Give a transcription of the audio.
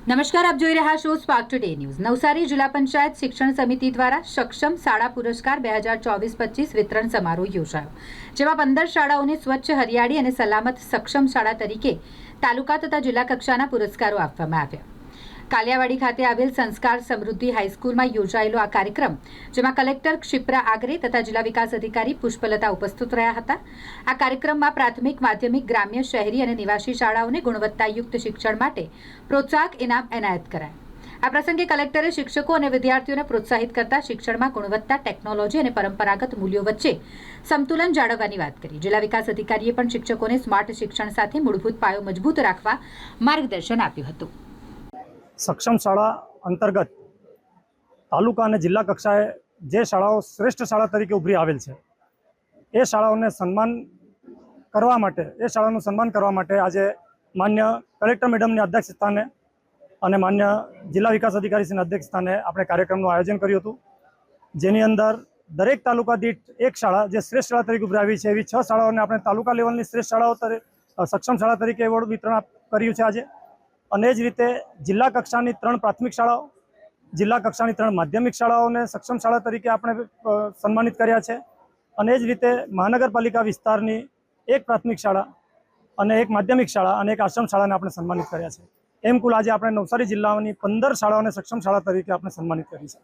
નમસ્કાર, આપ જોઈ રહ્યા છો સ્પાર્ક ટુડે ન્યૂઝ। નવસારી જિલ્લા પંચાયત શિક્ષણ સમિતિ દ્વારા સક્ષમ શાળા પુરસ્કાર 2024-25 વિતરણ સમારોહ યોજાયો, જેમાં 15 શાળાઓને સ્વચ્છ, હરિયાળી અને સલામત સક્ષમ શાળા તરીકે તાલુકા તથા જિલ્લા કક્ષાના પુરસ્કારો આપવામાં આવ્યા। કાલિયાવાડી ખાતે આવેલ સંસ્કાર સમૃદ્ધિ હાઈસ્કૂલમાં યોજાયેલો આ કાર્યક્રમ, જેમાં કલેક્ટર ક્ષિપ્રા આગરે તથા જિલ્લા વિકાસ અધિકારી પુષ્પલતા ઉપસ્થિત રહ્યા હતા। આ કાર્યક્રમમાં પ્રાથમિક, માધ્યમિક, ગ્રામ્ય, શહેરી અને નિવાસી શાળાઓને ગુણવત્તાયુક્ત શિક્ષણ માટે પ્રોત્સાહક ઇનામ એનાયત કરાયા। આ પ્રસંગે કલેક્ટરે શિક્ષકો અને વિદ્યાર્થીઓને પ્રોત્સાહિત કરતા શિક્ષણમાં ગુણવત્તા, ટેકનોલોજી અને પરંપરાગત મૂલ્યો વચ્ચે સંતુલન જાળવવાની વાત કરી। જિલ્લા વિકાસ અધિકારીએ પણ શિક્ષકોને સ્માર્ટ શિક્ષણ સાથે મૂળભૂત પાયો મજબૂત રાખવા માર્ગદર્શન આપ્યું હતું। સક્ષમ શાળા અંતર્ગત તાલુકા અને જિલ્લા કક્ષાએ જે શાળાઓ શ્રેષ્ઠ શાળા તરીકે ઉભરી આવેલ છે, એ શાળાઓને સન્માન કરવા માટે, એ શાળાનું સન્માન કરવા માટે આજે માન્ય કલેક્ટર મેડમની અધ્યક્ષસ્થાને અને માન્ય જિલ્લા વિકાસ અધિકારીશ્રીના અધ્યક્ષસ્થાને આપણે કાર્યક્રમનું આયોજન કર્યું હતું, જેની અંદર દરેક તાલુકા દીઠ એક શાળા જે શ્રેષ્ઠ શાળા તરીકે ઉભરી આવી છે, એવી 6 શાળાઓને આપણે તાલુકા લેવલની શ્રેષ્ઠ શાળાઓ સક્ષમ શાળા તરીકે એવોર્ડ વિતરણ કર્યું છે આજે। અને જ રીતે જિલ્લા કક્ષાની 3 પ્રાથમિક શાળાઓ, જિલ્લા કક્ષાની 3 માધ્યમિક શાળાઓને સક્ષમ શાળા તરીકે આપણે સન્માનિત કર્યા છે। અને જ રીતે મહાનગરપાલિકા વિસ્તારની 1 પ્રાથમિક શાળા અને 1 માધ્યમિક શાળા અને 1 આશ્રમ શાળાને આપણે સન્માનિત કર્યા છે। એમ કુલ આજે આપણે નવસારી જિલ્લાની 15 શાળાઓને સક્ષમ શાળા તરીકે આપણે સન્માનિત કરી છે।